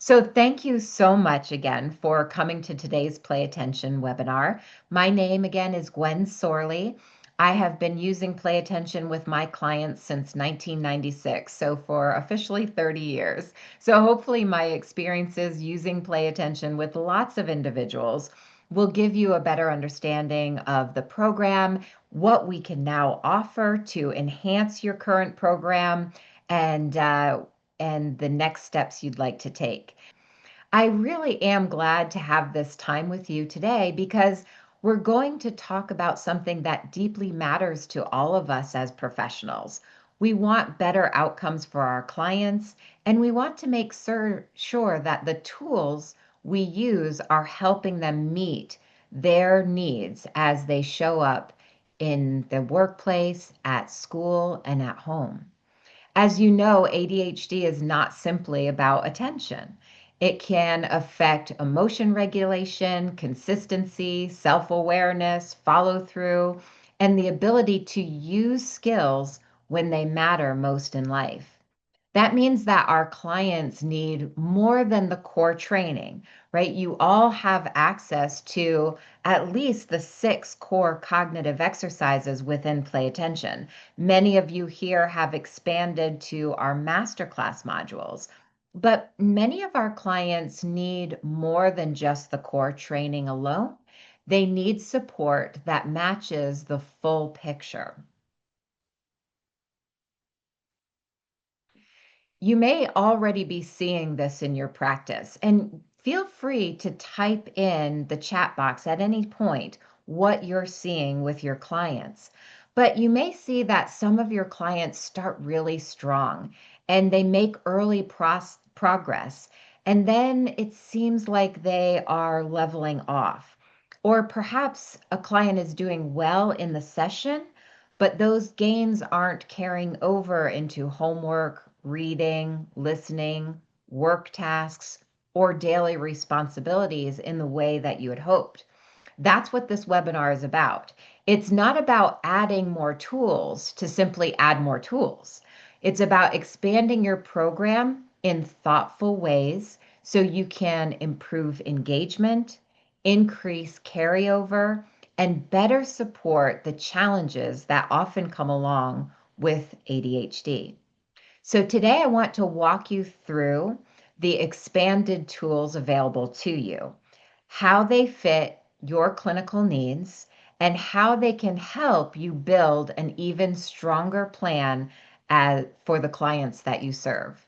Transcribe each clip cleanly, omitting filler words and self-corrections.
So thank you so much again for coming to today's Play Attention webinar. My name again is Gwen Sorley. I have been using Play Attention with my clients since 1996, so for officially 30 years. So hopefully my experiences using Play Attention with lots of individuals will give you a better understanding of the program, what we can now offer to enhance your current program, and uh, and the next steps you'd like to take. I really am glad to have this time with you today because we're going to talk about something that deeply matters to all of us as professionals. We want better outcomes for our clients, and we want to make sure that the tools we use are helping them meet their needs as they show up in the workplace, at school, and at home. As you know, ADHD is not simply about attention. It can affect emotion regulation, consistency, self awareness, follow through, and the ability to use skills when they matter most in life. That means that our clients need more than the core training, right? You all have access to at least the 6 core cognitive exercises within Play Attention. Many of you here have expanded to our masterclass modules, but many of our clients need more than just the core training alone. They need support that matches the full picture. You may already be seeing this in your practice, and feel free to type in the chat box at any point what you're seeing with your clients. But you may see that some of your clients start really strong and they make early progress, and then it seems like they are leveling off. Or perhaps a client is doing well in the session, but those gains aren't carrying over into homework, reading, listening, work tasks, or daily responsibilities in the way that you had hoped. That's what this webinar is about. It's not about adding more tools to simply add more tools. It's about expanding your program in thoughtful ways so you can improve engagement, increase carryover, and better support the challenges that often come along with ADHD. So today I want to walk you through the expanded tools available to you, how they fit your clinical needs, and how they can help you build an even stronger plan for the clients that you serve.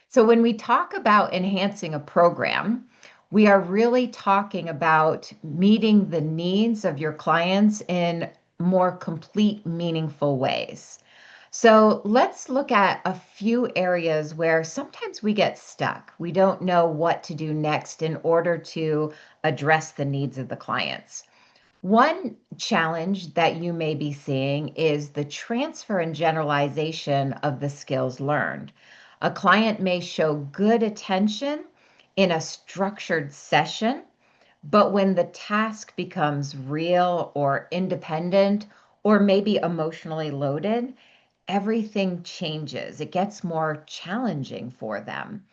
So when we talk about enhancing a program, we are really talking about meeting the needs of your clients in more complete, meaningful ways. So let's look at a few areas where sometimes we get stuck. We don't know what to do next in order to address the needs of the clients. One challenge that you may be seeing is the transfer and generalization of the skills learned. A client may show good attention in a structured session, but when the task becomes real or independent or maybe emotionally loaded, everything changes. It gets more challenging for them.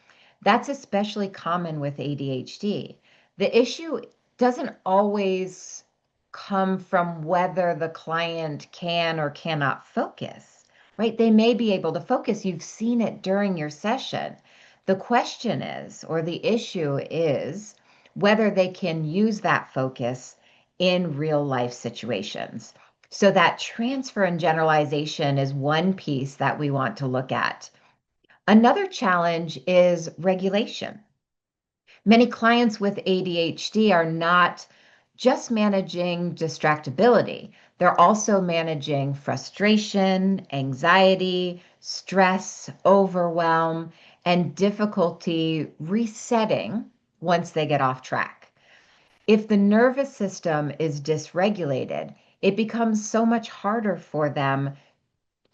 That's especially common with ADHD. The issue doesn't always come from whether the client can or cannot focus, right? They may be able to focus. You've seen it during your session. The question is, or the issue is, whether they can use that focus in real life situations. So that transfer and generalization is one piece that we want to look at. Another challenge is regulation. Many clients with ADHD are not just managing distractibility, they're also managing frustration, anxiety, stress, overwhelm, and difficulty resetting once they get off track. If the nervous system is dysregulated, it becomes so much harder for them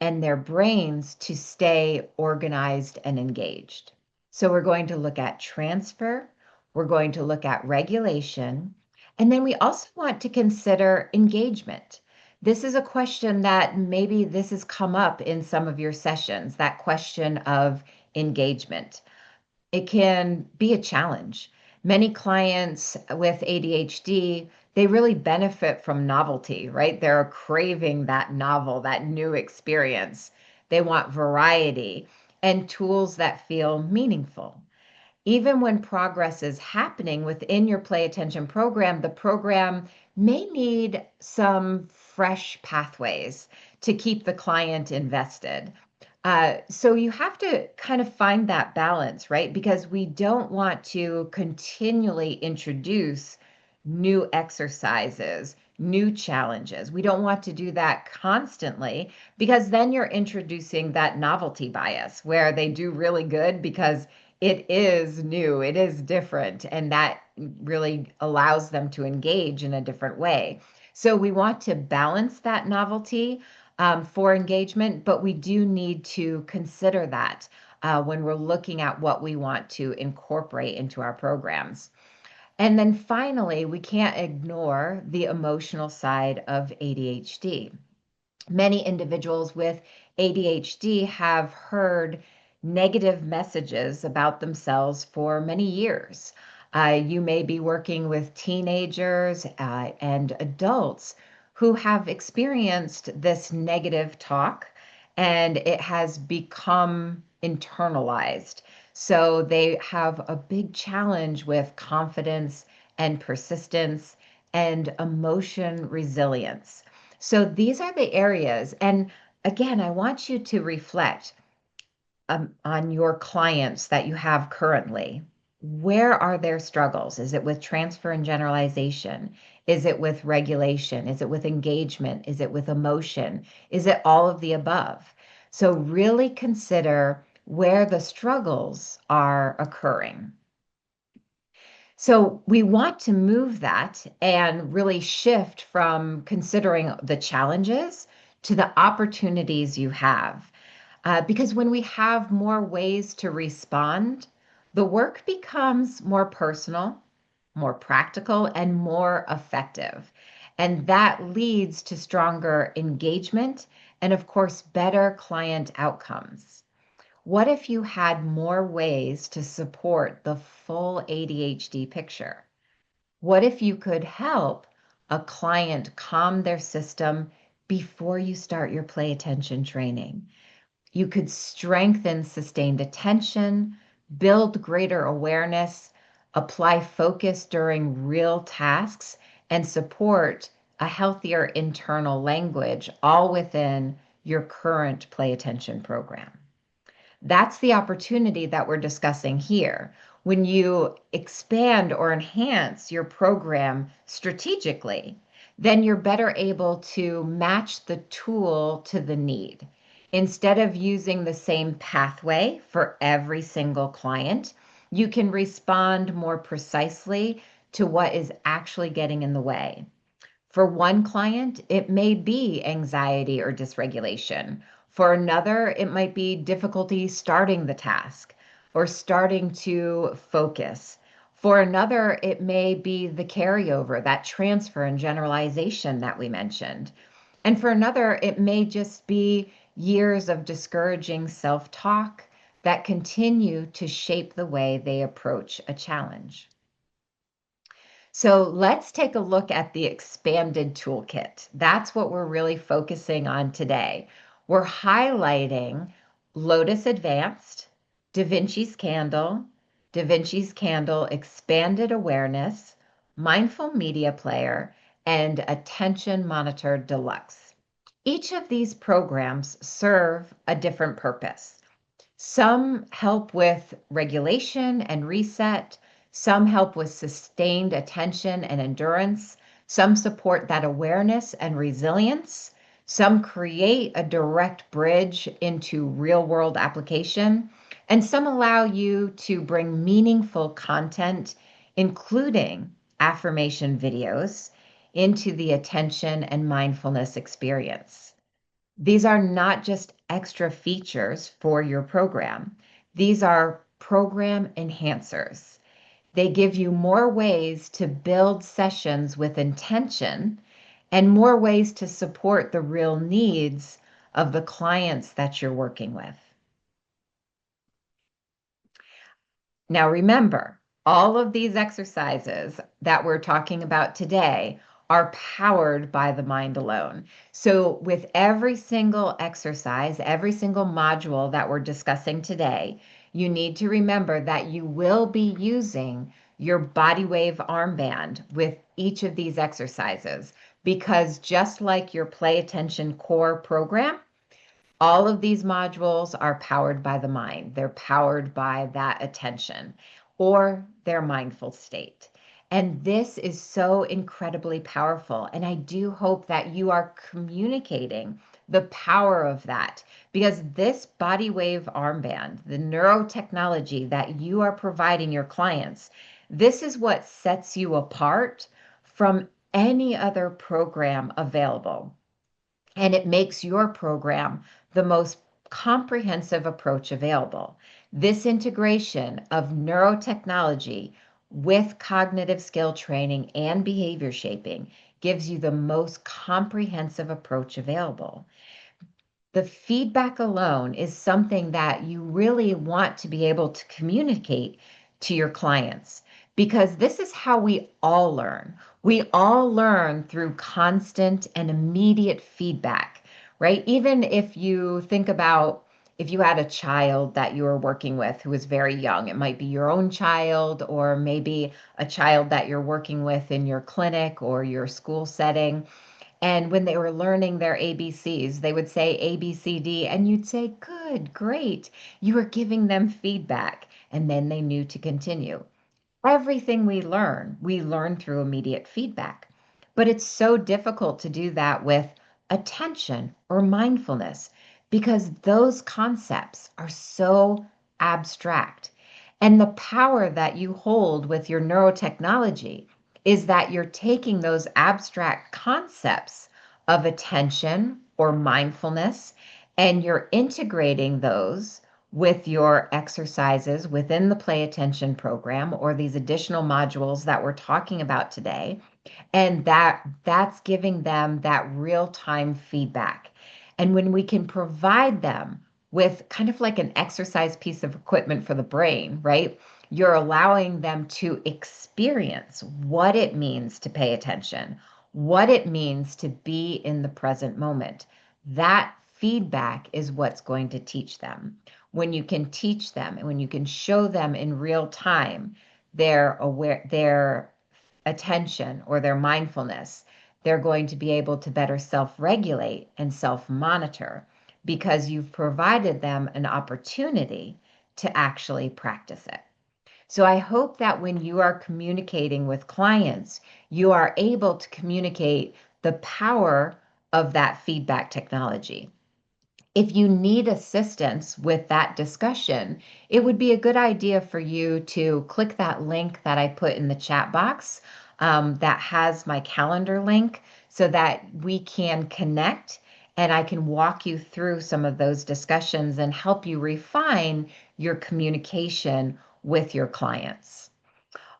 and their brains to stay organized and engaged. So we're going to look at transfer, we're going to look at regulation, and then we also want to consider engagement. This is a question that maybe this has come up in some of your sessions, that question of engagement. It can be a challenge. Many clients with ADHD, they really benefit from novelty, right? They're craving that novel, that new experience. They want variety and tools that feel meaningful. Even when progress is happening within your play attention program, the program may need some fresh pathways to keep the client invested. So you have to kind of find that balance, right? Because we don't want to continually introduce new exercises, new challenges. We don't want to do that constantly because then you're introducing that novelty bias where they do really good because it is new, it is different, and that really allows them to engage in a different way. So we want to balance that novelty for engagement, but we do need to consider that when we're looking at what we want to incorporate into our programs. And then finally, we can't ignore the emotional side of ADHD. Many individuals with ADHD have heard negative messages about themselves for many years. You may be working with teenagers and adults who have experienced this negative talk and it has become internalized. So they have a big challenge with confidence and persistence and emotion resilience. So these are the areas. And again, I want you to reflect on your clients that you have currently. Where are their struggles? Is it with transfer and generalization? Is it with regulation? Is it with engagement? Is it with emotion? Is it all of the above? So really consider where the struggles are occurring. So we want to move that and really shift from considering the challenges to the opportunities you have. Because when we have more ways to respond, the work becomes more personal, more practical, and more effective. And that leads to stronger engagement and, of course, better client outcomes. What if you had more ways to support the full ADHD picture? What if you could help a client calm their system before you start your play attention training? You could strengthen sustained attention, build greater awareness, apply focus during real tasks, and support a healthier internal language, all within your current play attention program. That's the opportunity that we're discussing here. When you expand or enhance your program strategically, then you're better able to match the tool to the need. Instead of using the same pathway for every single client, you can respond more precisely to what is actually getting in the way. For one client, it may be anxiety or dysregulation. For another, it might be difficulty starting the task or starting to focus. For another, it may be the carryover, that transfer and generalization that we mentioned. And for another, it may just be years of discouraging self talk that continue to shape the way they approach a challenge. So let's take a look at the expanded toolkit. That's what we're really focusing on today. We're highlighting Lotus Advanced, Da Vinci's Candle Expanded Awareness, Mindful Media Player, and Attention Monitor Deluxe. Each of these programs serve a different purpose. Some help with regulation and reset. Some help with sustained attention and endurance. Some support that awareness and resilience. Some create a direct bridge into real world application. And some allow you to bring meaningful content, including affirmation videos, into the attention and mindfulness experience. These are not just extra features for your program. These are program enhancers. They give you more ways to build sessions with intention and more ways to support the real needs of the clients that you're working with. Now, remember, all of these exercises that we're talking about today are powered by the mind alone. So, with every single exercise, every single module that we're discussing today, you need to remember that you will be using your body wave armband with each of these exercises because just like your play attention core program, all of these modules are powered by the mind. They're powered by that attention or their mindful state. And this is so incredibly powerful. And I do hope that you are communicating the power of that because this body wave armband, the neurotechnology that you are providing your clients, this is what sets you apart from any other program available. And it makes your program the most comprehensive approach available. This integration of neurotechnology with cognitive skill training and behavior shaping gives you the most comprehensive approach available. The feedback alone is something that you really want to be able to communicate to your clients because this is how we all learn. We all learn through constant and immediate feedback, right? Even if you think about if you had a child that you were working with who was very young, it might be your own child or maybe a child that you're working with in your clinic or your school setting. And when they were learning their ABCs, they would say A, B, C, D, and you'd say, good, great. You were giving them feedback. And then they knew to continue. Everything we learn through immediate feedback. But it's so difficult to do that with attention or mindfulness because those concepts are so abstract. And the power that you hold with your neurotechnology is that you're taking those abstract concepts of attention or mindfulness and you're integrating those with your exercises within the play attention program or these additional modules that we're talking about today, and that's giving them that real-time feedback. And when we can provide them with kind of like an exercise piece of equipment for the brain, right? You're allowing them to experience what it means to pay attention, what it means to be in the present moment. That feedback is what's going to teach them. When you can teach them and when you can show them in real time their attention or their mindfulness, they're going to be able to better self regulate and self monitor because you've provided them an opportunity to actually practice it. So I hope that when you are communicating with clients, you are able to communicate the power of that feedback technology. If you need assistance with that discussion, it would be a good idea for you to click that link that I put in the chat box that has my calendar link so that we can connect and I can walk you through some of those discussions and help you refine your communication with your clients.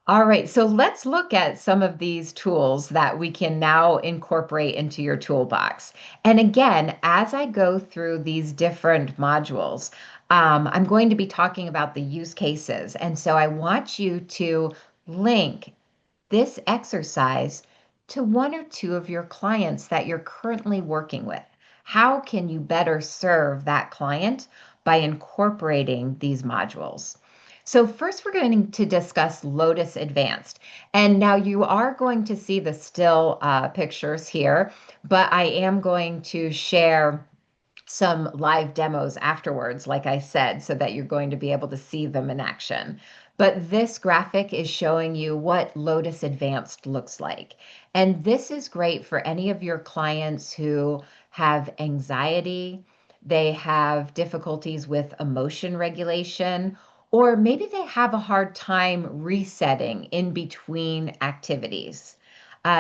All right, so let's look at some of these tools that we can now incorporate into your toolbox. And again, as I go through these different modules, I'm going to be talking about the use cases. And so I want you to link this exercise to one or two of your clients that you're currently working with. How can you better serve that client by incorporating these modules? So first we're going to discuss Lotus Advanced. And now you are going to see the still pictures here, but I am going to share some live demos afterwards, like I said, so that you're going to be able to see them in action. But this graphic is showing you what Lotus Advanced looks like. And this is great for any of your clients who have anxiety, they have difficulties with emotion regulation, or maybe they have a hard time resetting in between activities.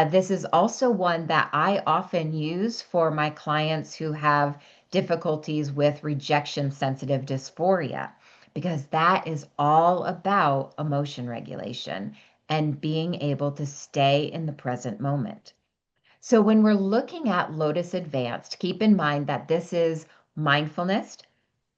This is also one that I often use for my clients who have difficulties with rejection sensitive dysphoria, because that is all about emotion regulation and being able to stay in the present moment. So when we're looking at Lotus Advanced, keep in mind that this is mindfulness,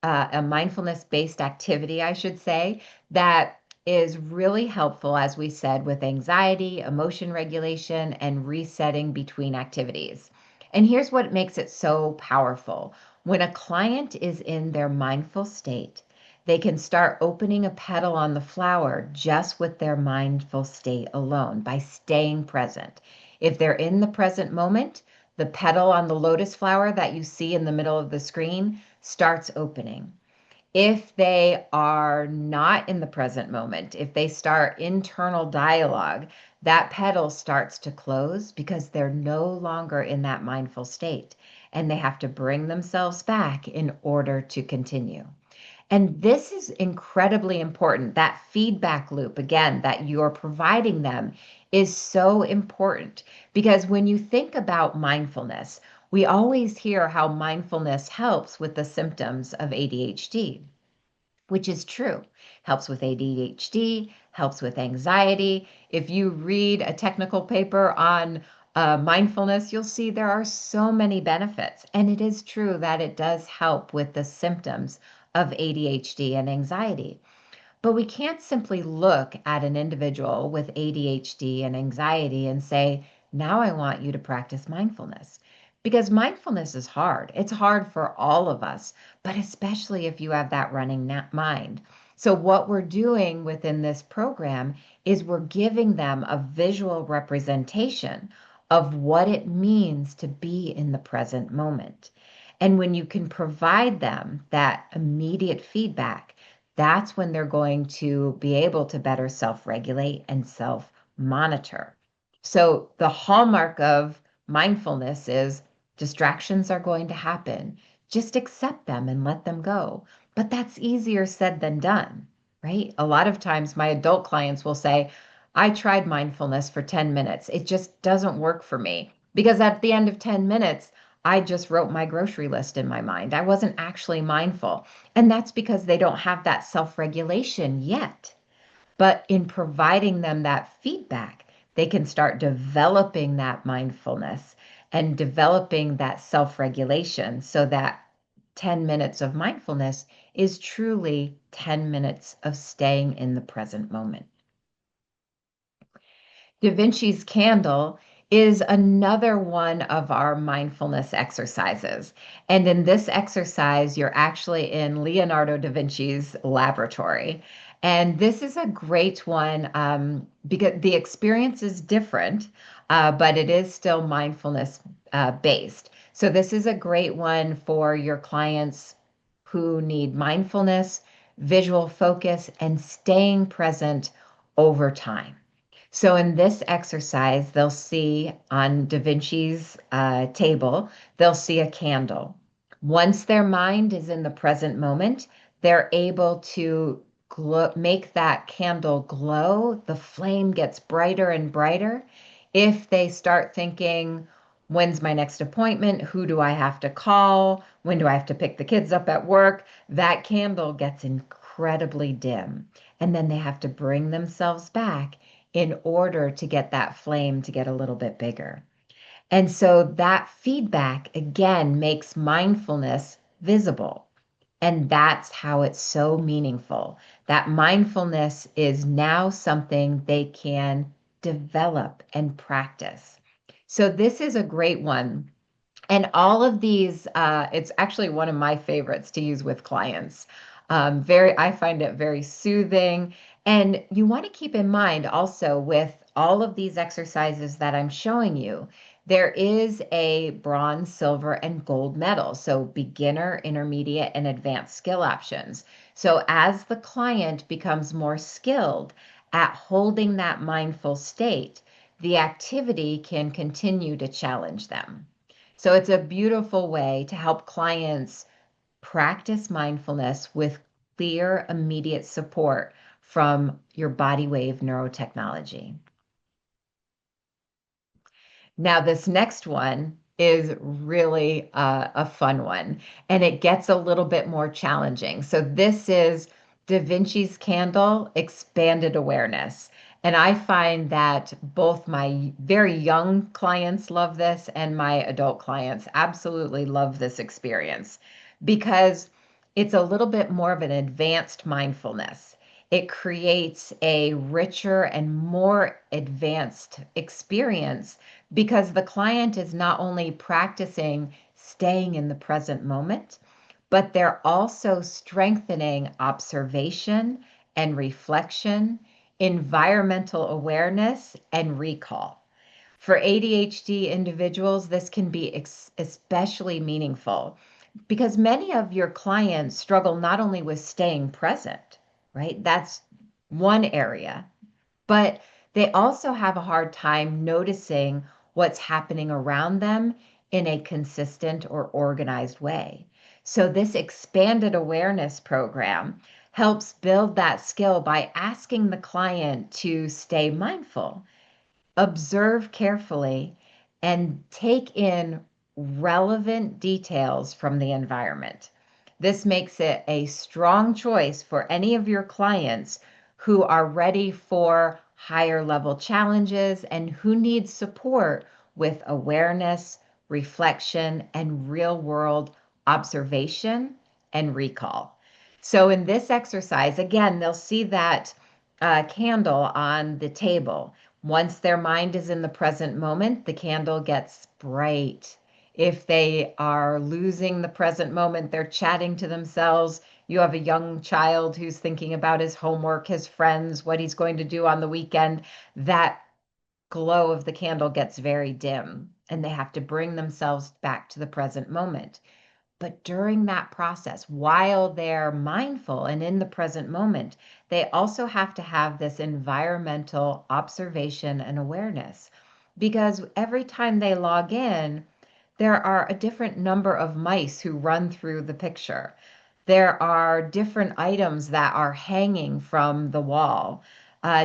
a mindfulness based activity, I should say, that is really helpful, as we said, with anxiety, emotion regulation, and resetting between activities. And here's what makes it so powerful. When a client is in their mindful state, they can start opening a petal on the flower just with their mindful state alone by staying present. If they're in the present moment, the petal on the lotus flower that you see in the middle of the screen starts opening. If they are not in the present moment, if they start internal dialogue, that petal starts to close because they're no longer in that mindful state and they have to bring themselves back in order to continue. And this is incredibly important. That feedback loop, again, that you're providing them is so important because when you think about mindfulness, we always hear how mindfulness helps with the symptoms of ADHD, which is true. Helps with ADHD, helps with anxiety. If you read a technical paper on mindfulness, you'll see there are so many benefits. And it is true that it does help with the symptoms of ADHD and anxiety. But we can't simply look at an individual with ADHD and anxiety and say, now I want you to practice mindfulness. Because mindfulness is hard. It's hard for all of us, but especially if you have that running mind. So, what we're doing within this program is we're giving them a visual representation of what it means to be in the present moment. And when you can provide them that immediate feedback, that's when they're going to be able to better self regulate and self monitor. So, the hallmark of mindfulness is distractions are going to happen. Just accept them and let them go. But that's easier said than done, right? A lot of times, my adult clients will say, I tried mindfulness for 10 minutes. It just doesn't work for me. Because at the end of 10 minutes, I just wrote my grocery list in my mind. I wasn't actually mindful. And that's because they don't have that self regulation yet. But in providing them that feedback, they can start developing that mindfulness and developing that self regulation so that 10 minutes of mindfulness is truly 10 minutes of staying in the present moment. Da Vinci's candle is another one of our mindfulness exercises. And in this exercise, you're actually in Leonardo da Vinci's laboratory. And this is a great one because the experience is different, but it is still mindfulness based. So, this is a great one for your clients who need mindfulness, visual focus, and staying present over time. So in this exercise, they'll see on Da Vinci's table, they'll see a candle. Once their mind is in the present moment, they're able to make that candle glow. The flame gets brighter and brighter. If they start thinking, when's my next appointment? Who do I have to call? When do I have to pick the kids up at work? That candle gets incredibly dim. And then they have to bring themselves back in order to get that flame to get a little bit bigger. And so that feedback again makes mindfulness visible. And that's how it's so meaningful. That mindfulness is now something they can develop and practice. So, this is a great one, and all of these, it's actually one of my favorites to use with clients. I find it very soothing. And you want to keep in mind also with all of these exercises that I'm showing you, there is a bronze, silver, and gold medal. So beginner, intermediate, and advanced skill options. So as the client becomes more skilled at holding that mindful state, the activity can continue to challenge them. So it's a beautiful way to help clients practice mindfulness with clear, immediate support from your body wave neurotechnology. Now, this next one is really a fun one, and it gets a little bit more challenging. So, this is Da Vinci's Candle Expanded Awareness. And I find that both my very young clients love this and my adult clients absolutely love this experience because it's a little bit more of an advanced mindfulness. It creates a richer and more advanced experience because the client is not only practicing staying in the present moment, but they're also strengthening observation and reflection, environmental awareness, and recall. For ADHD individuals, this can be especially meaningful because many of your clients struggle not only with staying present, right? That's one area, but they also have a hard time noticing what's happening around them in a consistent or organized way. So, this expanded awareness program helps build that skill by asking the client to stay mindful, observe carefully, and take in relevant details from the environment. This makes it a strong choice for any of your clients who are ready for higher level challenges and who need support with awareness, reflection, and real world observation and recall. So, in this exercise, again, they'll see that candle on the table. Once their mind is in the present moment, the candle gets bright. If they are losing the present moment, they're chatting to themselves. You have a young child who's thinking about his homework, his friends, what he's going to do on the weekend. That glow of the candle gets very dim, and they have to bring themselves back to the present moment. But during that process, while they're mindful and in the present moment, they also have to have this environmental observation and awareness because every time they log in, there are a different number of mice who run through the picture. There are different items that are hanging from the wall,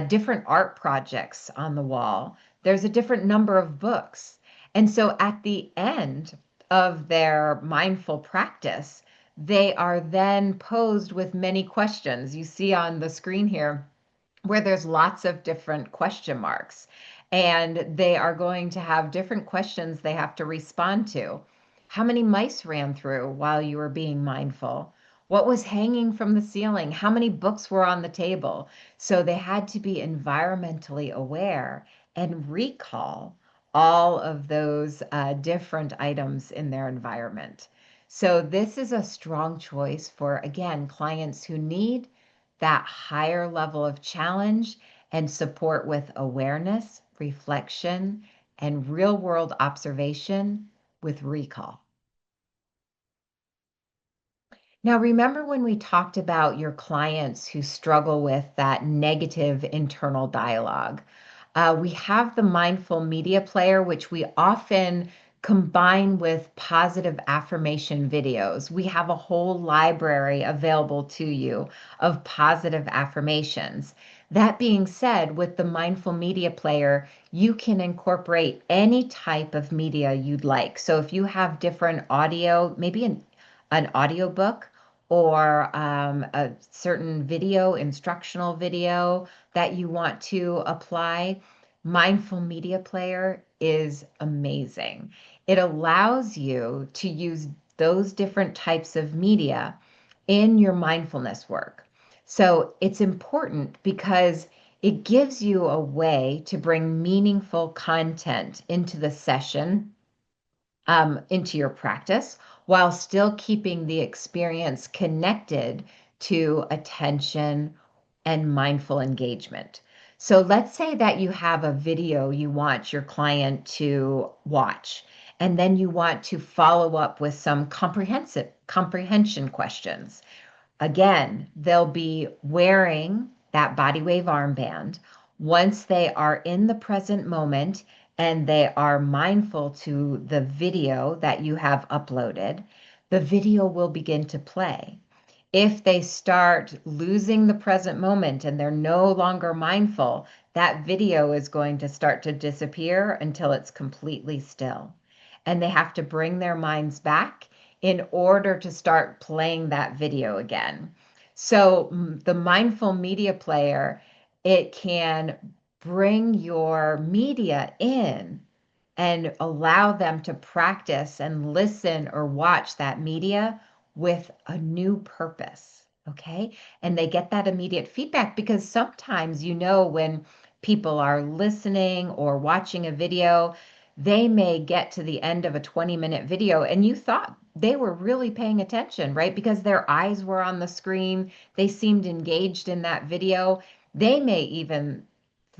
different art projects on the wall. There's a different number of books. And so at the end of their mindful practice, they are then posed with many questions. You see on the screen here where there's lots of different question marks, and they are going to have different questions they have to respond to. How many mice ran through while you were being mindful? What was hanging from the ceiling? How many books were on the table? So they had to be environmentally aware and recall all of those different items in their environment. So this is a strong choice for, again, clients who need that higher level of challenge and support with awareness, reflection, and real world observation with recall. Now, remember when we talked about your clients who struggle with that negative internal dialogue? We have the mindful media player, which we often combine with positive affirmation videos. We have a whole library available to you of positive affirmations. That being said, with the mindful media player, you can incorporate any type of media you'd like. So if you have different audio, maybe an audiobook or a certain video, instructional video that you want to apply, Mindful Media Player is amazing. It allows you to use those different types of media in your mindfulness work. So it's important because it gives you a way to bring meaningful content into the session, into your practice, while still keeping the experience connected to attention and mindful engagement. So let's say that you have a video you want your client to watch, and then you want to follow up with some comprehension questions. Again, they'll be wearing that body wave armband. Once they are in the present moment and they are mindful to the video that you have uploaded, the video will begin to play. If they start losing the present moment and they're no longer mindful, that video is going to start to disappear until it's completely still. And they have to bring their minds back in order to start playing that video again. So the mindful media player, it can bring your media in and allow them to practice and listen or watch that media with a new purpose. Okay. And they get that immediate feedback because sometimes, when people are listening or watching a video, they may get to the end of a 20-minute video and you thought they were really paying attention, right? Because their eyes were on the screen, they seemed engaged in that video. They may even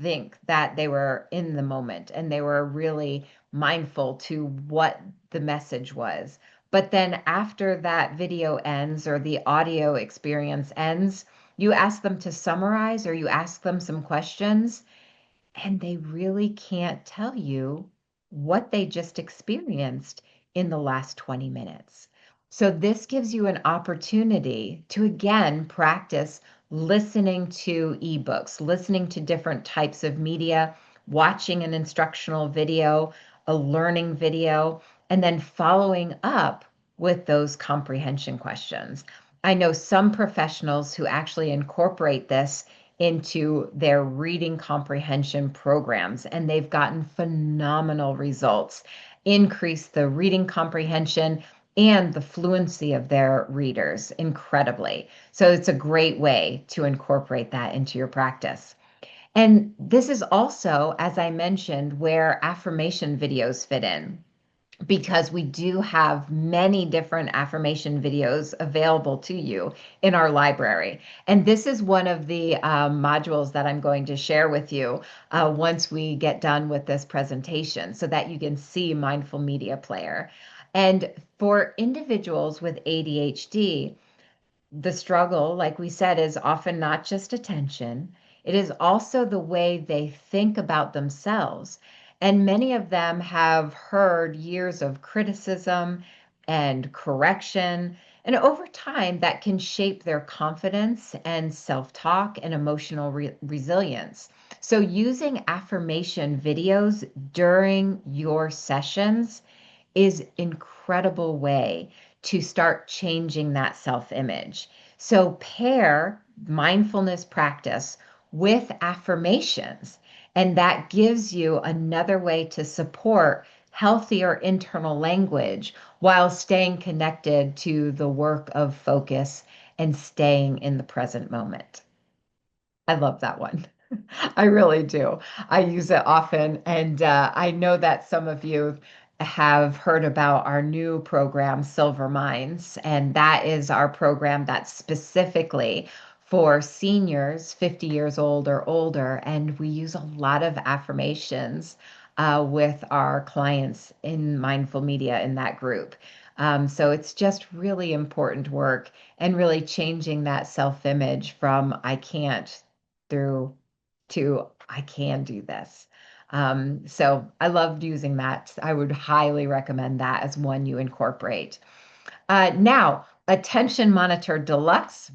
think that they were in the moment and they were really mindful to what the message was. But then after that video ends or the audio experience ends, you ask them to summarize or you ask them some questions, and they really can't tell you what they just experienced in the last 20 minutes. So, this gives you an opportunity to again practice listening to ebooks, listening to different types of media, watching an instructional video, a learning video, and then following up with those comprehension questions. I know some professionals who actually incorporate this into their reading comprehension programs, and they've gotten phenomenal results, increase the reading comprehension and the fluency of their readers incredibly. So it's a great way to incorporate that into your practice. And this is also, as I mentioned, where affirmation videos fit in because we do have many different affirmation videos available to you in our library. And this is one of the modules that I'm going to share with you once we get done with this presentation so that you can see Mindful Media Player. And for individuals with ADHD, the struggle, like we said, is often not just attention, it is also the way they think about themselves. And many of them have heard years of criticism and correction. And over time, that can shape their confidence and self talk and emotional resilience. So, using affirmation videos during your sessions is incredible way to start changing that self-image. So pair mindfulness practice with affirmations, and that gives you another way to support healthier internal language while staying connected to the work of focus and staying in the present moment. I love that one. I really do. I use it often, and I know that some of you have heard about our new program, Silver Minds, and that is our program that's specifically for seniors 50 years old or older, and we use a lot of affirmations with our clients in mindful media in that group. So it's just really important work and really changing that self-image from I can't through to I can do this. So I loved using that. I would highly recommend that as one you incorporate. Now, Attention Monitor Deluxe,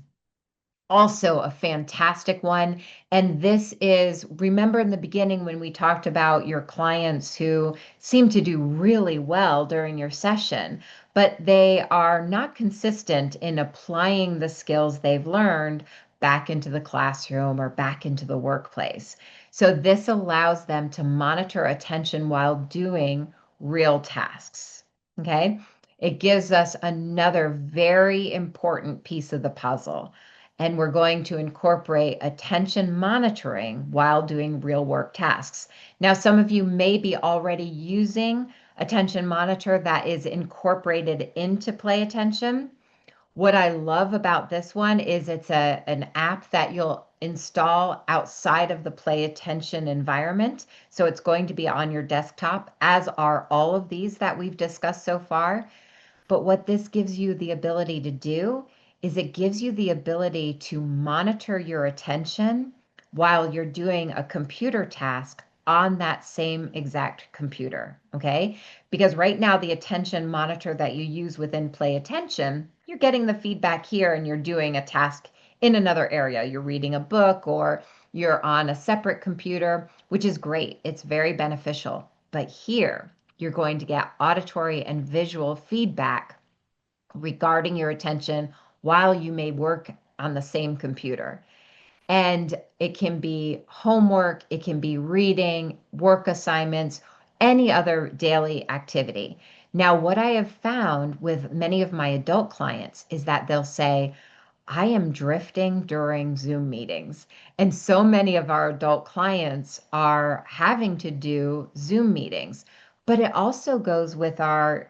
also a fantastic one. And this is, remember in the beginning when we talked about your clients who seem to do really well during your session, but they are not consistent in applying the skills they've learned back into the classroom or back into the workplace. So this allows them to monitor attention while doing real tasks. Okay. It gives us another very important piece of the puzzle, and we're going to incorporate attention monitoring while doing real work tasks. Now, some of you may be already using attention monitor that is incorporated into play attention. What I love about this one is it's an app that you'll install outside of the play attention environment. So it's going to be on your desktop, as are all of these that we've discussed so far. But what this gives you the ability to do is it gives you the ability to monitor your attention while you're doing a computer task on that same exact computer. Okay. Because right now, the attention monitor that you use within Play Attention, you're getting the feedback here and you're doing a task in another area. You're reading a book or you're on a separate computer, which is great. It's very beneficial. But here, you're going to get auditory and visual feedback regarding your attention while you may work on the same computer. And it can be homework, it can be reading, work assignments, any other daily activity. Now, what I have found with many of my adult clients is that they'll say, I am drifting during Zoom meetings. And so many of our adult clients are having to do Zoom meetings. But it also goes with our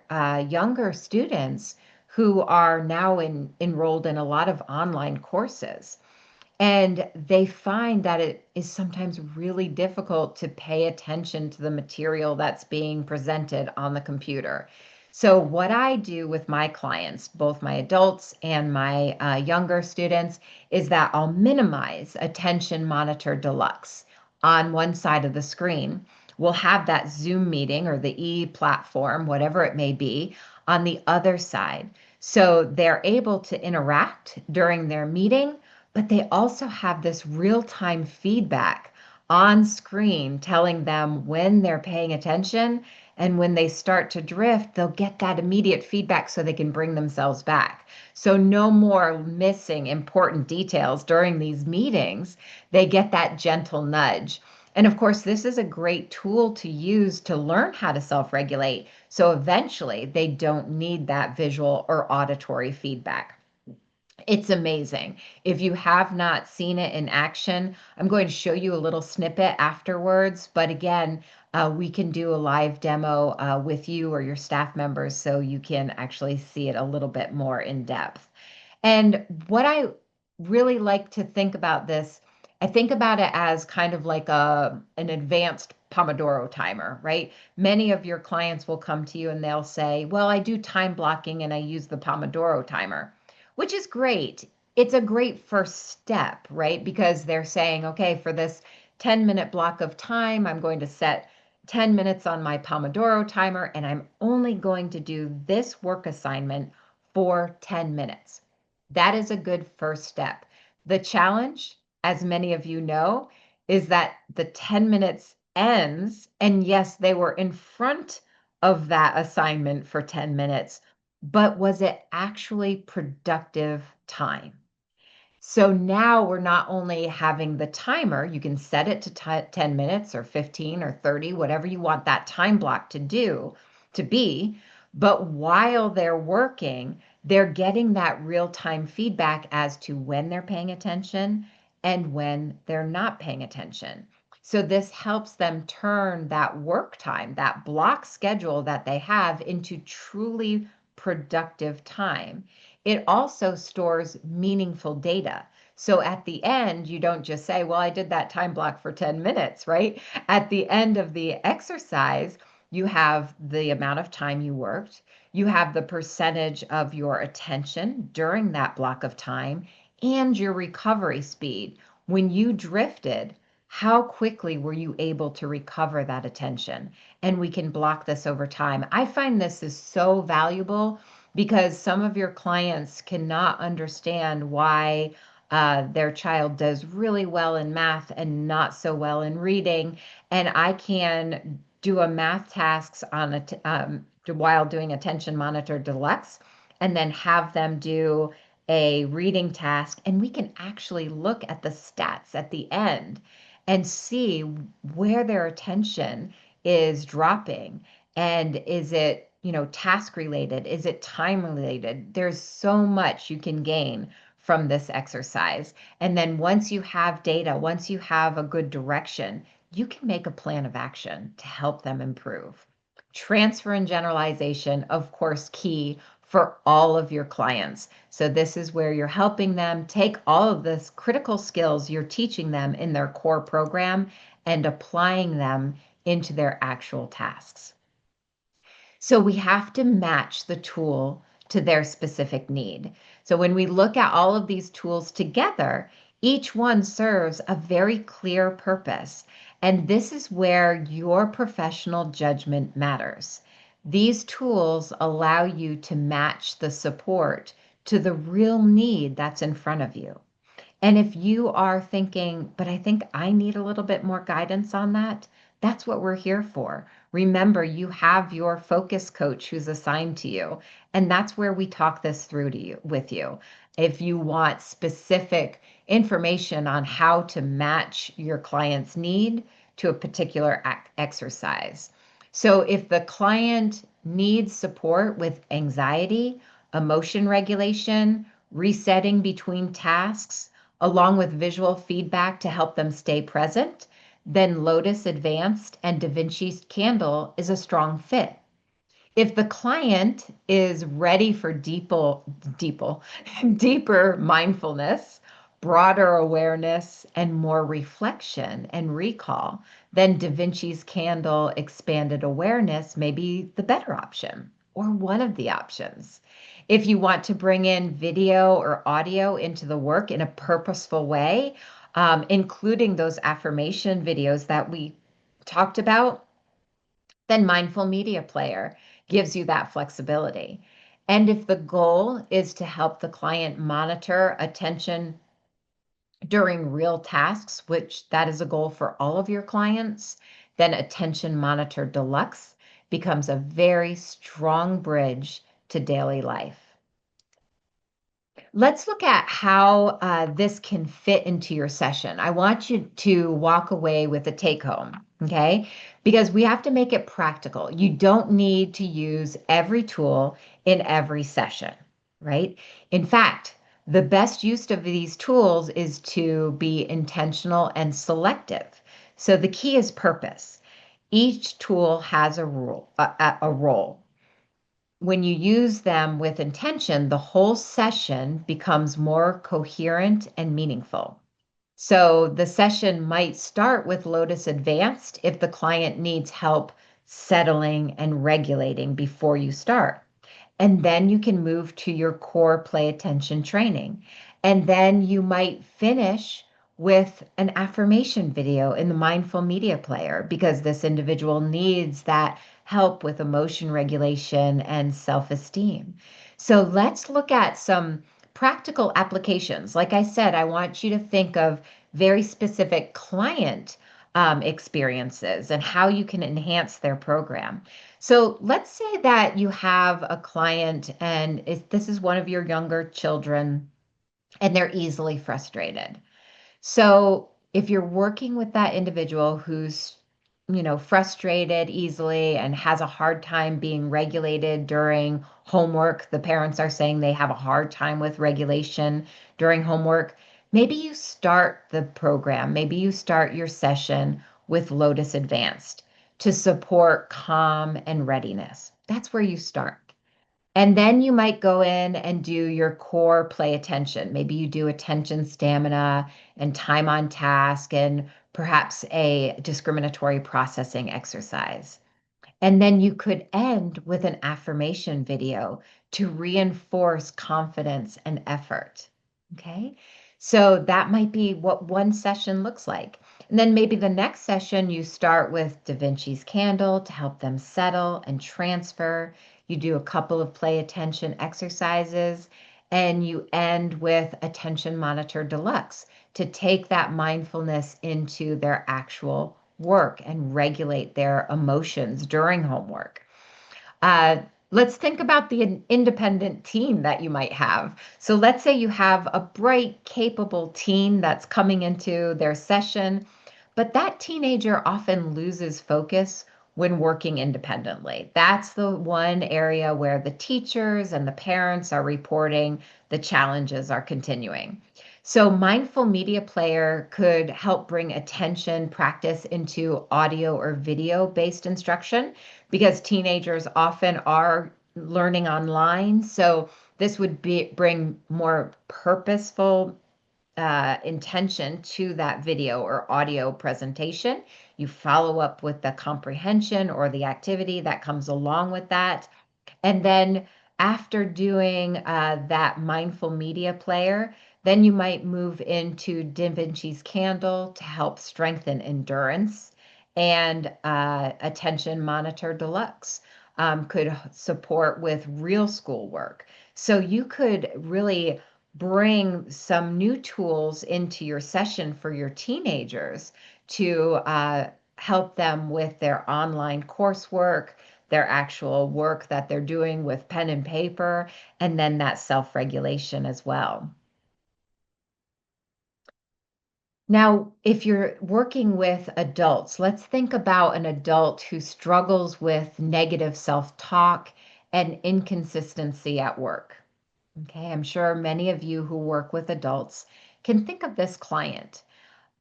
younger students who are now enrolled in a lot of online courses. And they find that it is sometimes really difficult to pay attention to the material that's being presented on the computer. So, what I do with my clients, both my adults and my younger students, is that I'll minimize Attention Monitor Deluxe on one side of the screen. We'll have that Zoom meeting or the e platform, whatever it may be, on the other side. So they're able to interact during their meeting, but they also have this real-time feedback on screen telling them when they're paying attention, and when they start to drift, they'll get that immediate feedback so they can bring themselves back. So no more missing important details during these meetings. They get that gentle nudge. And of course, this is a great tool to use to learn how to self-regulate. So eventually they don't need that visual or auditory feedback. It's amazing. If you have not seen it in action, I'm going to show you a little snippet afterwards. But again, we can do a live demo with you or your staff members so you can actually see it a little bit more in depth. And what I really like to think about this, I think about it as kind of like an advanced Pomodoro timer, right? Many of your clients will come to you and they'll say, well, I do time blocking and I use the Pomodoro timer, which is great. It's a great first step, right? Because they're saying, okay, for this 10-minute block of time, I'm going to set 10 minutes on my Pomodoro timer and I'm only going to do this work assignment for 10 minutes. That is a good first step. The challenge, as many of you know, is that the 10 minutes ends, and yes, they were in front of that assignment for 10 minutes, but was it actually productive time? So now we're not only having the timer, you can set it to 10 minutes or 15 or 30, whatever you want that time block to be, but while they're working, they're getting that real-time feedback as to when they're paying attention and when they're not paying attention. So this helps them turn that work time, that block schedule that they have, into truly productive time. It also stores meaningful data. So at the end, you don't just say, well, I did that time block for 10 minutes, right? At the end of the exercise, you have the amount of time you worked, you have the percentage of your attention during that block of time, and your recovery speed. When you drifted, how quickly were you able to recover that attention? And we can block this over time. I find this is so valuable because some of your clients cannot understand why their child does really well in math and not so well in reading. And I can do a math tasks on while doing Attention Monitor Deluxe, and then have them do a reading task. And we can actually look at the stats at the end and see where their attention is dropping. And is it, task related? Is it time related? There's so much you can gain from this exercise. And then once you have data, once you have a good direction, you can make a plan of action to help them improve. Transfer and generalization, of course, key for all of your clients. So this is where you're helping them take all of this critical skills you're teaching them in their core program and applying them into their actual tasks. So we have to match the tool to their specific need. So when we look at all of these tools together, each one serves a very clear purpose. And this is where your professional judgment matters. These tools allow you to match the support to the real need that's in front of you. And if you are thinking, but I think I need a little bit more guidance on that, that's what we're here for. Remember, you have your focus coach who's assigned to you, and that's where we talk this through to you with you. If you want specific information on how to match your client's need to a particular exercise. So if the client needs support with anxiety, emotion regulation, resetting between tasks, along with visual feedback to help them stay present, then Lotus Advanced and Da Vinci's Candle is a strong fit. If the client is ready for deeper, deeper mindfulness, broader awareness, and more reflection and recall, then Da Vinci's Candle Expanded Awareness may be the better option or one of the options. If you want to bring in video or audio into the work in a purposeful way, including those affirmation videos that we talked about, then Mindful Media Player gives you that flexibility. And if the goal is to help the client monitor attention during real tasks, which that is a goal for all of your clients, then Attention Monitor Deluxe becomes a very strong bridge to daily life. Let's look at how this can fit into your session. I want you to walk away with a take home, okay? Because we have to make it practical. You don't need to use every tool in every session, right? In fact, the best use of these tools is to be intentional and selective. So the key is purpose. Each tool has a role. When you use them with intention, the whole session becomes more coherent and meaningful. So the session might start with Lotus Advanced if the client needs help settling and regulating before you start. And then you can move to your core play attention training. And then you might finish with an affirmation video in the Mindful Media Player because this individual needs that help with emotion regulation and self esteem. So let's look at some practical applications. Like I said, I want you to think of very specific client experiences and how you can enhance their program. So let's say that you have a client and this is one of your younger children and they're easily frustrated. So if you're working with that individual who's, frustrated easily and has a hard time being regulated during homework, the parents are saying they have a hard time with regulation during homework. Maybe you start the program, maybe you start your session with Lotus Advanced to support calm and readiness. That's where you start. And then you might go in and do your core play attention. Maybe you do attention stamina and time on task and perhaps a discriminatory processing exercise. And then you could end with an affirmation video to reinforce confidence and effort. Okay. So that might be what one session looks like. And then maybe the next session you start with Da Vinci's Candle to help them settle and transfer. You do a couple of play attention exercises and you end with Attention Monitor Deluxe to take that mindfulness into their actual work and regulate their emotions during homework. Uh, let's think about the independent teen that you might have. So let's say you have a bright, capable teen that's coming into their session, but that teenager often loses focus when working independently. That's the one area where the teachers and the parents are reporting the challenges are continuing. So, Mindful Media Player could help bring attention practice into audio or video based instruction because teenagers often are learning online. So, this would bring more purposeful intention to that video or audio presentation. You follow up with the comprehension or the activity that comes along with that. And then after doing that mindful media player, then you might move into Da Vinci's Candle to help strengthen endurance. And Attention Monitor Deluxe could support with real school work. So you could really bring some new tools into your session for your teenagers to help them with their online coursework, their actual work that they're doing with pen and paper, and then that self-regulation as well. Now, if you're working with adults, let's think about an adult who struggles with negative self-talk and inconsistency at work. Okay, I'm sure many of you who work with adults can think of this client.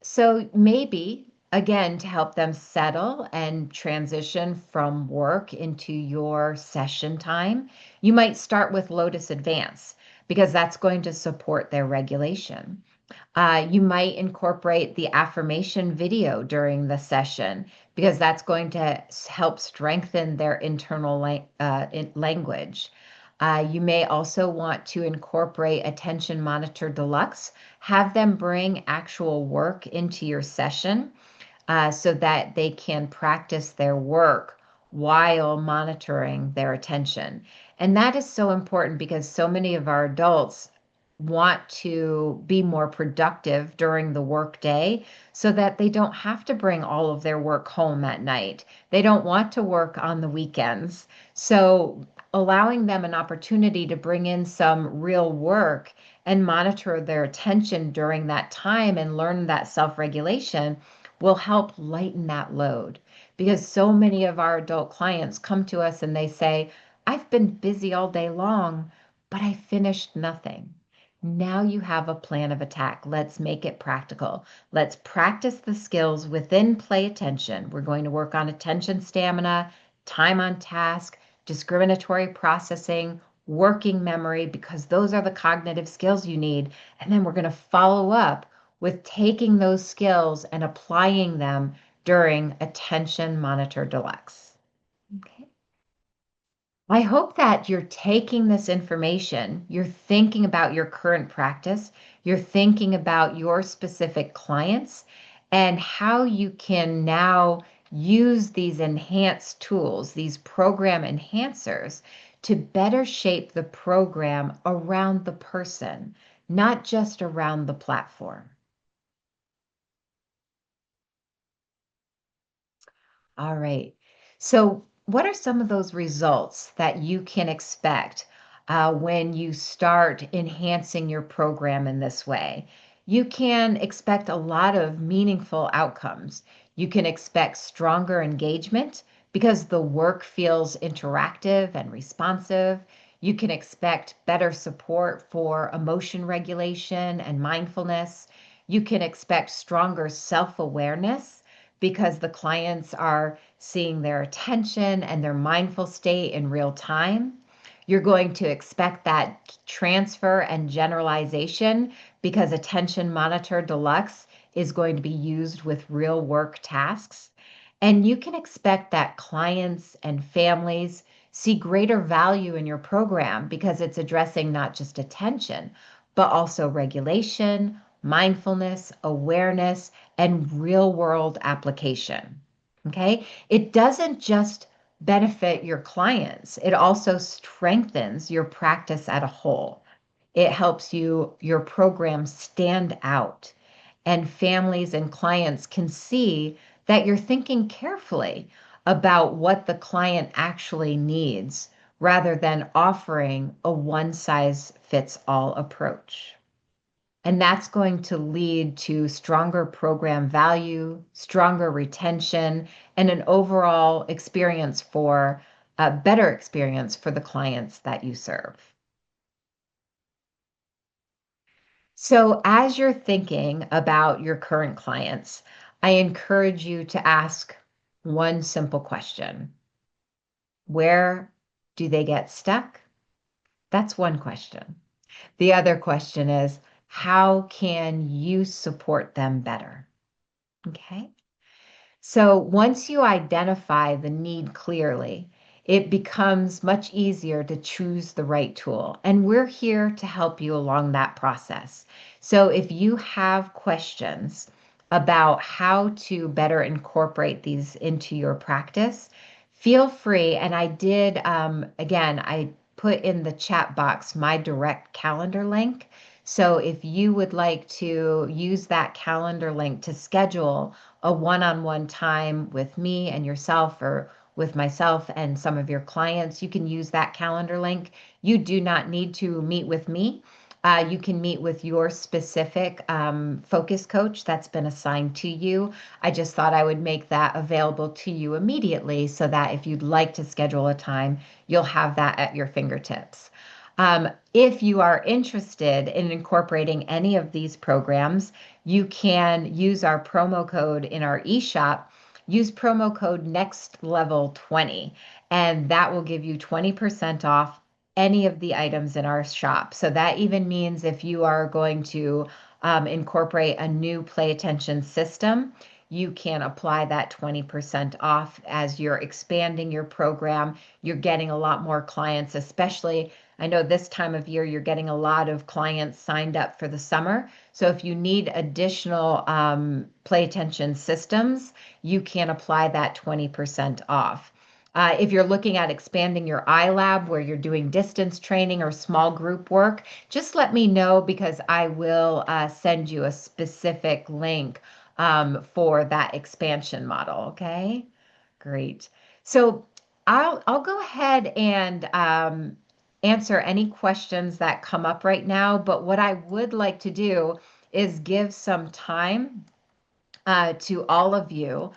So maybe, again, to help them settle and transition from work into your session time, you might start with Lotus Advance because that's going to support their regulation. You might incorporate the affirmation video during the session because that's going to help strengthen their internal language. You may also want to incorporate Attention Monitor Deluxe, have them bring actual work into your session so that they can practice their work while monitoring their attention. And that is so important because so many of our adults want to be more productive during the work day so that they don't have to bring all of their work home at night. They don't want to work on the weekends. So allowing them an opportunity to bring in some real work and monitor their attention during that time and learn that self-regulation will help lighten that load. Because so many of our adult clients come to us and they say, I've been busy all day long, but I finished nothing. Now you have a plan of attack. Let's make it practical. Let's practice the skills within play attention. We're going to work on attention stamina, time on task, discriminatory processing, working memory, because those are the cognitive skills you need. And then we're going to follow up with taking those skills and applying them during Attention Monitor Deluxe. Okay. I hope that you're taking this information, you're thinking about your current practice, you're thinking about your specific clients, and how you can now use these enhanced tools, these program enhancers, to better shape the program around the person, not just around the platform. All right. So, what are some of those results that you can expect when you start enhancing your program in this way? You can expect a lot of meaningful outcomes. You can expect stronger engagement because the work feels interactive and responsive. You can expect better support for emotion regulation and mindfulness. You can expect stronger self awareness because the clients are seeing their attention and their mindful state in real time. You're going to expect that transfer and generalization because Attention Monitor Deluxe is going to be used with real work tasks. And you can expect that clients and families see greater value in your program because it's addressing not just attention, but also regulation, mindfulness, awareness, and real world application. Okay. It doesn't just benefit your clients, it also strengthens your practice at a whole. It helps your program stand out, and families and clients can see that you're thinking carefully about what the client actually needs rather than offering a one size fits all approach. And that's going to lead to stronger program value, stronger retention, and an overall experience for a better experience for the clients that you serve. So, as you're thinking about your current clients, I encourage you to ask one simple question. Where do they get stuck? That's one question. The other question is, how can you support them better? Okay. So once you identify the need clearly, it becomes much easier to choose the right tool. And we're here to help you along that process. So if you have questions about how to better incorporate these into your practice, feel free. And I did, again, I put in the chat box my direct calendar link. So if you would like to use that calendar link to schedule a one-on-one time with me and yourself or with myself and some of your clients, you can use that calendar link. You do not need to meet with me. You can meet with your specific focus coach that's been assigned to you. I just thought I would make that available to you immediately so that if you'd like to schedule a time, you'll have that at your fingertips. If you are interested in incorporating any of these programs, you can use our promo code in our eShop. Use promo code Next Level 20, and that will give you 20% off any of the items in our shop. So that even means if you are going to incorporate a new play attention system, you can apply that 20% off as you're expanding your program. You're getting a lot more clients, especially I know this time of year you're getting a lot of clients signed up for the summer. So if you need additional play attention systems, you can apply that 20% off. If you're looking at expanding your iLab where you're doing distance training or small group work, just let me know because I will send you a specific link for that expansion model. Okay, great. So I'll go ahead and answer any questions that come up right now. But what I would like to do is give some time to all of you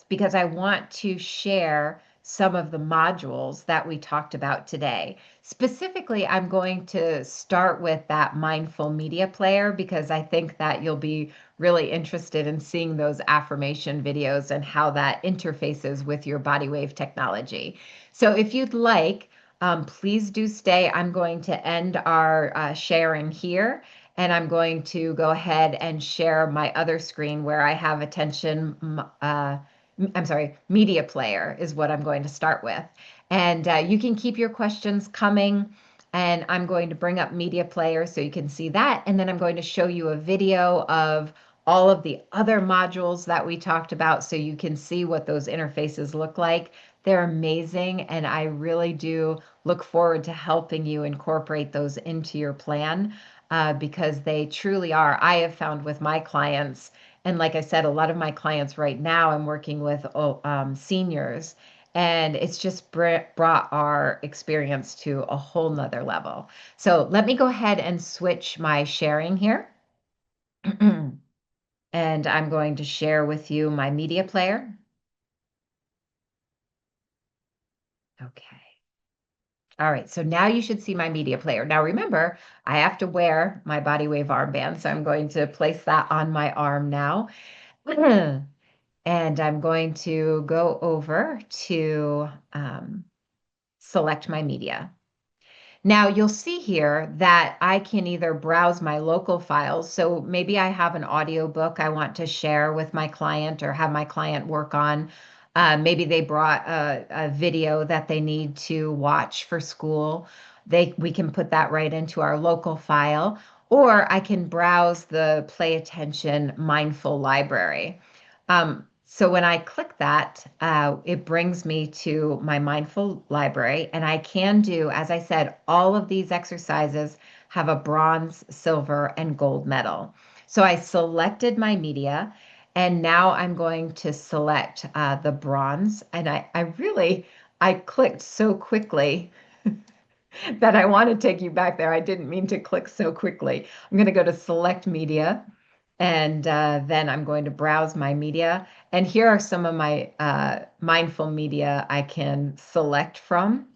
because I want to share some of the modules that we talked about today. Specifically, I'm going to start with that mindful media player because I think that you'll be really interested in seeing those affirmation videos and how that interfaces with your body wave technology. So if you'd like, please do stay. I'm going to end our sharing here and I'm going to go ahead and share my other screen where I have I'm sorry, media player is what I'm going to start with. And you can keep your questions coming. And I'm going to bring up media player so you can see that. And then I'm going to show you a video of all of the other modules that we talked about so you can see what those interfaces look like. They're amazing. And I really do look forward to helping you incorporate those into your plan because they truly are. I have found with my clients, and like I said, a lot of my clients right now, I'm working with seniors, and it's just brought our experience to a whole nother level. So let me go ahead and switch my sharing here. And I'm going to share with you my media player. Okay. All right, so now you should see my media player. Now remember, I have to wear my body wave armband, so I'm going to place that on my arm now. And I'm going to go over to select my media. Now you'll see here that I can either browse my local files. So maybe I have an audiobook I want to share with my client or have my client work on. Maybe they brought a video that they need to watch for school. We can put that right into our local file, or I can browse the Play Attention Mindful Library. So when I click that, it brings me to my mindful library, and I can do, as I said, all of these exercises have a bronze, silver, and gold medal. So I selected my media, and now I'm going to select the bronze. And I clicked so quickly that I want to take you back there. I didn't mean to click so quickly. I'm going to go to select media and then I'm going to browse my media. And here are some of my mindful media I can select from.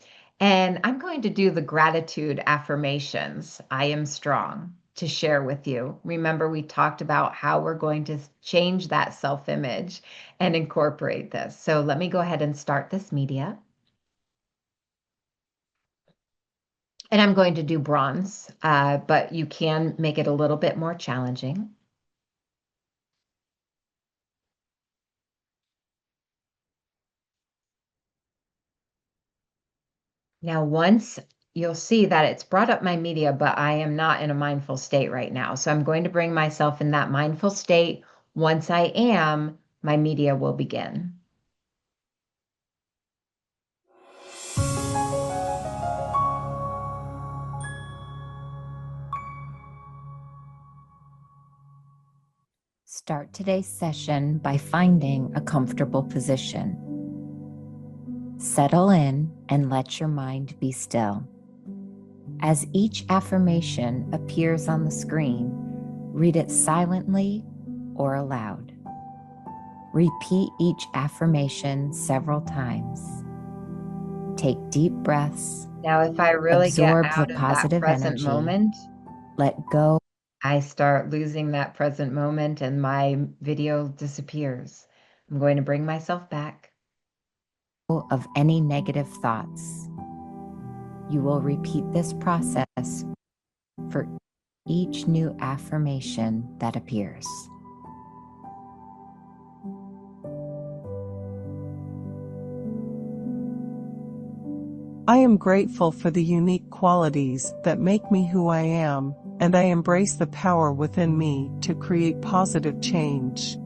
And I'm going to do the gratitude affirmations. I am strong to share with you. Remember, we talked about how we're going to change that self-image and incorporate this. So let me go ahead and start this media. And I'm going to do bronze, but you can make it a little bit more challenging. Now, once you'll see that it's brought up my media, but I am not in a mindful state right now. So I'm going to bring myself in that mindful state. Once I am, my media will begin. Start today's session by finding a comfortable position. Settle in and let your mind be still. As each affirmation appears on the screen, read it silently or aloud. Repeat each affirmation several times. Take deep breaths, Now, if I really get absorb the out of that positive present energy, moment, let go I start losing that present moment and my video disappears. I'm going to bring myself back. of any negative thoughts. You will repeat this process for each new affirmation that appears. I am grateful for the unique qualities that make me who I am, and I embrace the power within me to create positive change.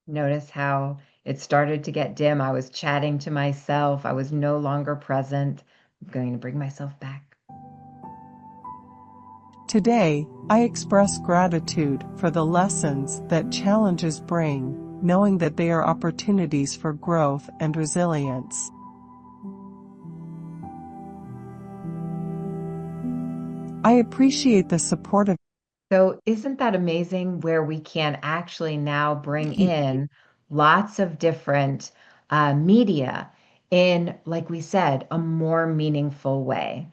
Notice how it started to get dim. I was chatting to myself. I was no longer present. I'm going to bring myself back. Today, I express gratitude for the lessons that challenges bring, knowing that they are opportunities for growth and resilience. I appreciate the support of So, isn't that amazing where we can actually now bring in lots of different media in, like we said, a more meaningful way?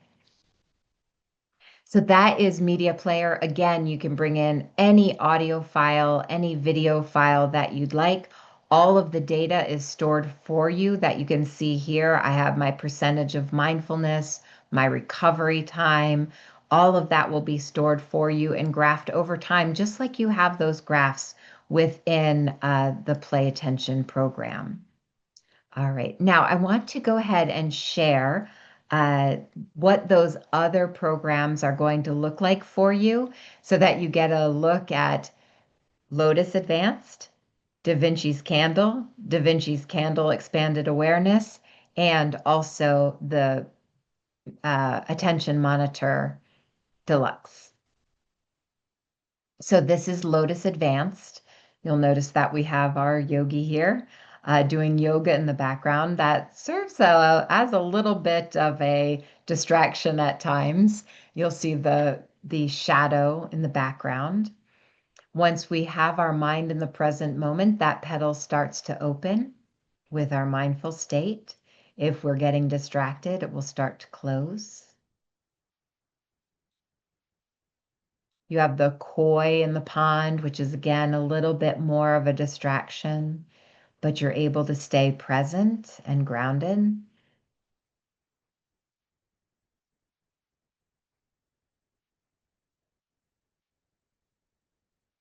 So that is Media Player. Again, you can bring in any audio file, any video file that you'd like. All of the data is stored for you that you can see here. I have my percentage of mindfulness, my recovery time. All of that will be stored for you and graphed over time, just like you have those graphs within the Play Attention program. All right. Now, I want to go ahead and share uh, what those other programs are going to look like for you so that you get a look at Lotus Advanced, Da Vinci's Candle Expanded Awareness, and also the Attention Monitor Deluxe. So this is Lotus Advanced. You'll notice that we have our yogi here doing yoga in the background. That serves as a little bit of a distraction at times. You'll see the shadow in the background. Once we have our mind in the present moment, that petal starts to open with our mindful state. If we're getting distracted, it will start to close. You have the koi in the pond, which is again a little bit more of a distraction, but you're able to stay present and grounded.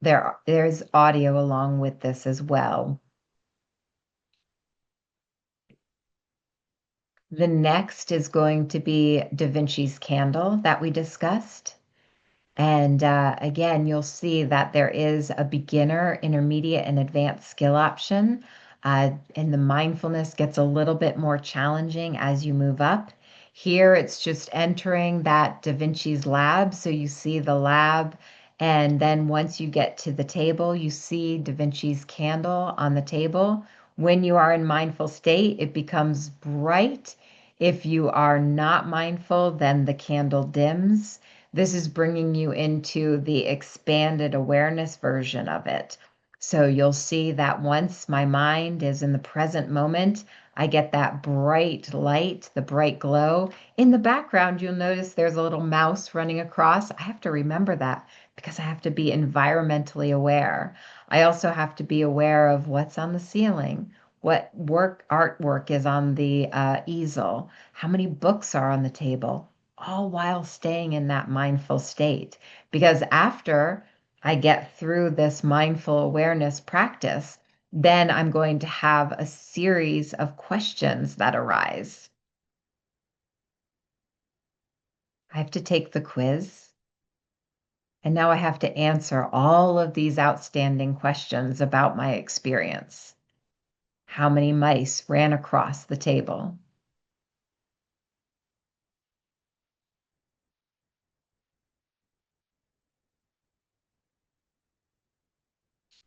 There's audio along with this as well. The next is going to be Da Vinci's Candle that we discussed. And again, you'll see that there is a beginner, intermediate, and advanced skill option. And the mindfulness gets a little bit more challenging as you move up. Here, it's just entering that Da Vinci's lab. So you see the lab. And then once you get to the table, you see Da Vinci's candle on the table. When you are in mindful state, it becomes bright. If you are not mindful, then the candle dims. This is bringing you into the expanded awareness version of it. So you'll see that once my mind is in the present moment, I get that bright light, the bright glow. In the background, you'll notice there's a little mouse running across. I have to remember that because I have to be environmentally aware. I also have to be aware of what's on the ceiling, what artwork is on the easel, how many books are on the table, all while staying in that mindful state. Because after I get through this mindful awareness practice, then I'm going to have a series of questions that arise. I have to take the quiz, and now I have to answer all of these outstanding questions about my experience. How many mice ran across the table?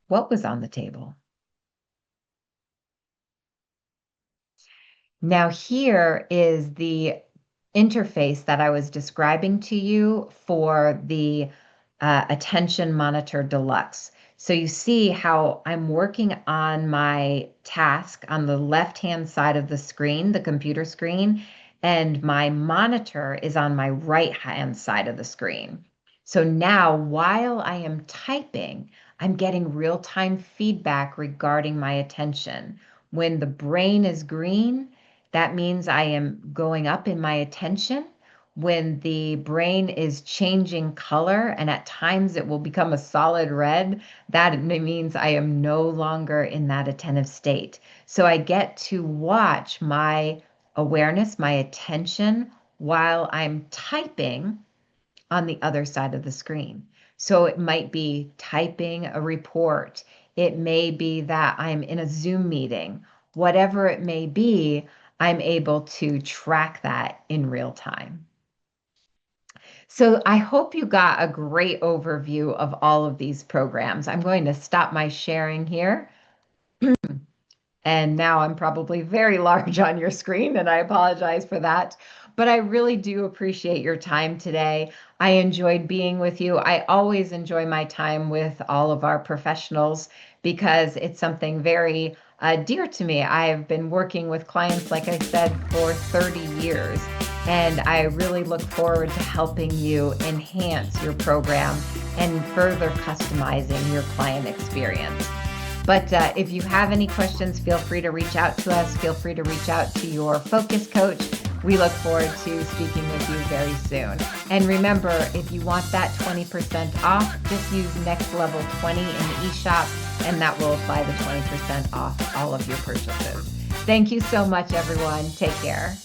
What was on the table? Now, here is the interface that I was describing to you for the Attention Monitor Deluxe. So you see how I'm working on my task on the left-hand side of the screen, the computer screen, and my monitor is on my right-hand side of the screen. So now while I am typing, I'm getting real-time feedback regarding my attention. When the brain is green, that means I am going up in my attention. When the brain is changing color and at times it will become a solid red, that means I am no longer in that attentive state. So I get to watch my awareness, my attention, while I'm typing on the other side of the screen. So it might be typing a report. It may be that I'm in a Zoom meeting. Whatever it may be, I'm able to track that in real time. So I hope you got a great overview of all of these programs. I'm going to stop my sharing here. And now I'm probably very large on your screen, and I apologize for that. But I really do appreciate your time today. I enjoyed being with you. I always enjoy my time with all of our professionals because it's something very dear to me. I have been working with clients, like I said, for 30 years, and I really look forward to helping you enhance your program and further customizing your client experience. But if you have any questions, feel free to reach out to us. Feel free to reach out to your focus coach. We look forward to speaking with you very soon. And remember, if you want that 20% off, just use Next Level 20 in the eShop, and that will apply the 20% off all of your purchases. Thank you so much, everyone. Take care.